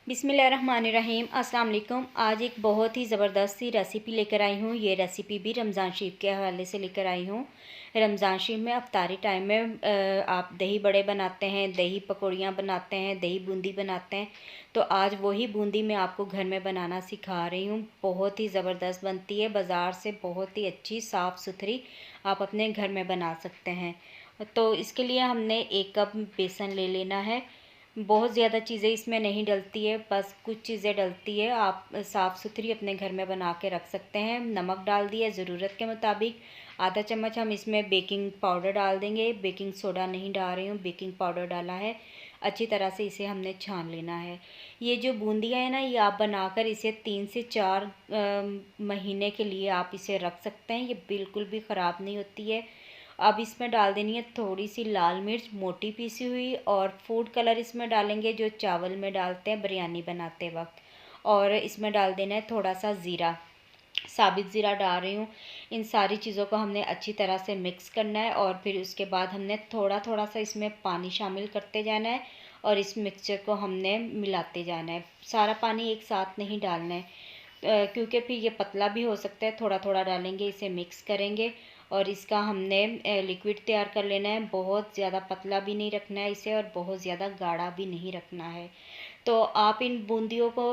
बिस्मिल्लाहिर्रहमानिर्रहीम। अस्सलाम वालेकुम। आज एक बहुत ही ज़बरदस्त सी रेसिपी लेकर आई हूँ। ये रेसिपी भी रमज़ान शरीफ के हवाले से लेकर आई हूँ। रमज़ान शरीफ में अफ्तारी टाइम में आप दही बड़े बनाते हैं, दही पकौड़ियाँ बनाते हैं, दही बूंदी बनाते हैं। तो आज वही बूंदी मैं आपको घर में बनाना सिखा रही हूँ। बहुत ही ज़बरदस्त बनती है, बाज़ार से बहुत ही अच्छी साफ़ सुथरी आप अपने घर में बना सकते हैं। तो इसके लिए हमने 1 कप बेसन ले लेना है। बहुत ज़्यादा चीज़ें इसमें नहीं डलती है, बस कुछ चीज़ें डलती है। आप साफ़ सुथरी अपने घर में बना के रख सकते हैं। नमक डाल दिया ज़रूरत के मुताबिक। आधा चम्मच हम इसमें बेकिंग पाउडर डाल देंगे। बेकिंग सोडा नहीं डाल रही हूँ, बेकिंग पाउडर डाला है। अच्छी तरह से इसे हमने छान लेना है। ये जो बूंदियाँ है ना, ये आप बनाकर इसे 3 से 4 महीने के लिए आप इसे रख सकते हैं। ये बिल्कुल भी ख़राब नहीं होती है। अब इसमें डाल देनी है थोड़ी सी लाल मिर्च मोटी पीसी हुई, और फूड कलर इसमें डालेंगे जो चावल में डालते हैं बिरयानी बनाते वक्त। और इसमें डाल देना है थोड़ा सा ज़ीरा, साबित ज़ीरा डाल रही हूँ। इन सारी चीज़ों को हमने अच्छी तरह से मिक्स करना है, और फिर उसके बाद हमने थोड़ा थोड़ा सा इसमें पानी शामिल करते जाना है, और इस मिक्सचर को हमने मिलाते जाना है। सारा पानी एक साथ नहीं डालना है, क्योंकि फिर ये पतला भी हो सकता है। थोड़ा थोड़ा डालेंगे, इसे मिक्स करेंगे, और इसका हमने लिक्विड तैयार कर लेना है। बहुत ज़्यादा पतला भी नहीं रखना है इसे, और बहुत ज़्यादा गाढ़ा भी नहीं रखना है। तो आप इन बूंदियों को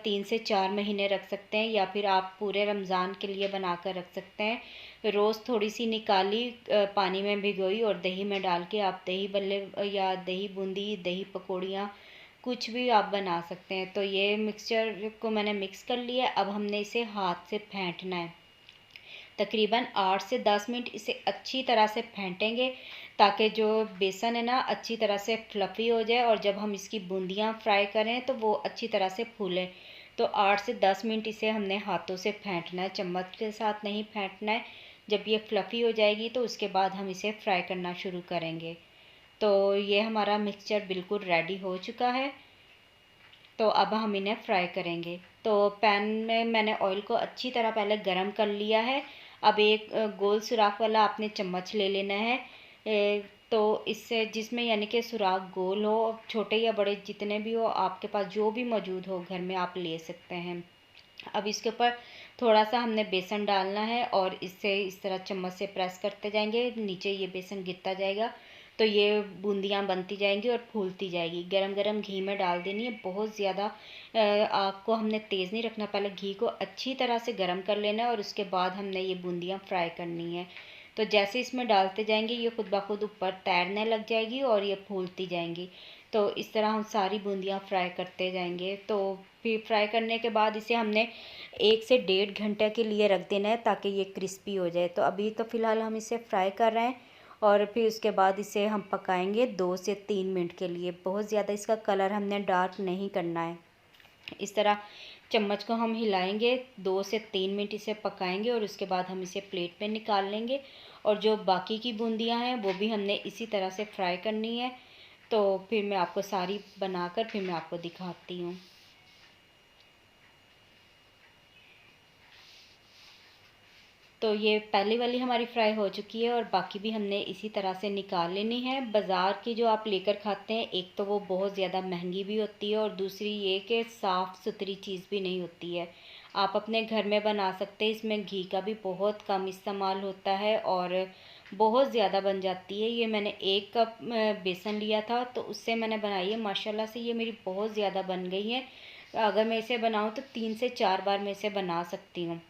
3 से 4 महीने रख सकते हैं, या फिर आप पूरे रमज़ान के लिए बना कर रख सकते हैं। रोज़ थोड़ी सी निकाली, पानी में भिगोई, और दही में डाल के आप दही बल्ले या दही बूंदी, दही पकौड़ियाँ कुछ भी आप बना सकते हैं। तो ये मिक्सचर को मैंने मिक्स कर लिया। अब हमने इसे हाथ से फेंटना है। तकरीबन 8 से 10 मिनट इसे अच्छी तरह से फेंटेंगे, ताकि जो बेसन है ना अच्छी तरह से फ्लफ़ी हो जाए, और जब हम इसकी बूंदियाँ फ्राई करें तो वो अच्छी तरह से फूलें। तो 8 से 10 मिनट इसे हमने हाथों से फेंटना है, चम्मच के साथ नहीं फेंटना है। जब ये फ्लफ़ी हो जाएगी तो उसके बाद हम इसे फ्राई करना शुरू करेंगे। तो ये हमारा मिक्सचर बिल्कुल रेडी हो चुका है। तो अब हम इन्हें फ्राई करेंगे। तो पैन में मैंने ऑयल को अच्छी तरह पहले गरम कर लिया है। अब एक गोल सुराख वाला आपने चम्मच ले लेना है। तो इससे जिसमें यानी कि सुराख गोल हो, छोटे या बड़े जितने भी हो, आपके पास जो भी मौजूद हो घर में आप ले सकते हैं। अब इसके ऊपर थोड़ा सा हमने बेसन डालना है, और इससे इस तरह चम्मच से प्रेस करते जाएंगे, नीचे ये बेसन गिरता जाएगा। तो ये बूंदियाँ बनती जाएंगी और फूलती जाएगी। गरम गरम घी में डाल देनी है। बहुत ज़्यादा आग को हमने तेज़ नहीं रखना, पहले घी को अच्छी तरह से गरम कर लेना है, और उसके बाद हमने ये बूंदियाँ फ्राई करनी है। तो जैसे इसमें डालते जाएंगे ये खुद ब खुद ऊपर तैरने लग जाएगी, और ये फूलती जाएंगी। तो इस तरह हम सारी बूंदियाँ फ्राई करते जाएंगे। तो फिर फ्राई करने के बाद इसे हमने 1 से 1.5 घंटे के लिए रख देना है, ताकि ये क्रिस्पी हो जाए। तो अभी तो फ़िलहाल हम इसे फ्राई कर रहे हैं, और फिर उसके बाद इसे हम पकाएंगे 2 से 3 मिनट के लिए। बहुत ज़्यादा इसका कलर हमने डार्क नहीं करना है। इस तरह चम्मच को हम हिलाएंगे, 2 से 3 मिनट इसे पकाएंगे, और उसके बाद हम इसे प्लेट पे निकाल लेंगे। और जो बाकी की बूंदियाँ हैं वो भी हमने इसी तरह से फ्राई करनी है। तो फिर मैं आपको सारी बनाकर फिर मैं आपको दिखाती हूँ। तो ये पहली वाली हमारी फ्राई हो चुकी है, और बाकी भी हमने इसी तरह से निकाल लेनी है। बाज़ार की जो आप लेकर खाते हैं, एक तो वो बहुत ज़्यादा महंगी भी होती है, और दूसरी ये कि साफ़ सुथरी चीज़ भी नहीं होती है। आप अपने घर में बना सकते हैं। इसमें घी का भी बहुत कम इस्तेमाल होता है, और बहुत ज़्यादा बन जाती है। ये मैंने 1 कप बेसन लिया था, तो उससे मैंने बनाई है। माशाल्लाह से ये मेरी बहुत ज़्यादा बन गई है। अगर मैं इसे बनाऊँ तो 3 से 4 बार मैं इसे बना सकती हूँ।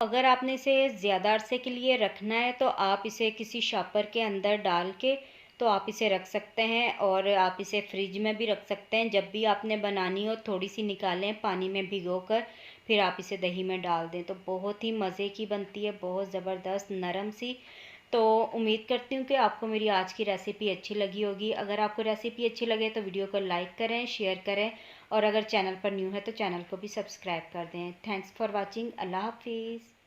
अगर आपने इसे ज़्यादा अरसे के लिए रखना है, तो आप इसे किसी शॉपर के अंदर डाल के तो आप इसे रख सकते हैं, और आप इसे फ्रिज में भी रख सकते हैं। जब भी आपने बनानी हो थोड़ी सी निकालें पानी में भिगोकर, फिर आप इसे दही में डाल दें। तो बहुत ही मज़े की बनती है, बहुत ज़बरदस्त नरम सी। तो उम्मीद करती हूँ कि आपको मेरी आज की रेसिपी अच्छी लगी होगी। अगर आपको रेसिपी अच्छी लगे तो वीडियो को लाइक करें, शेयर करें, और अगर चैनल पर न्यू है तो चैनल को भी सब्सक्राइब कर दें। Thanks for watching. अल्लाह हाफिज़।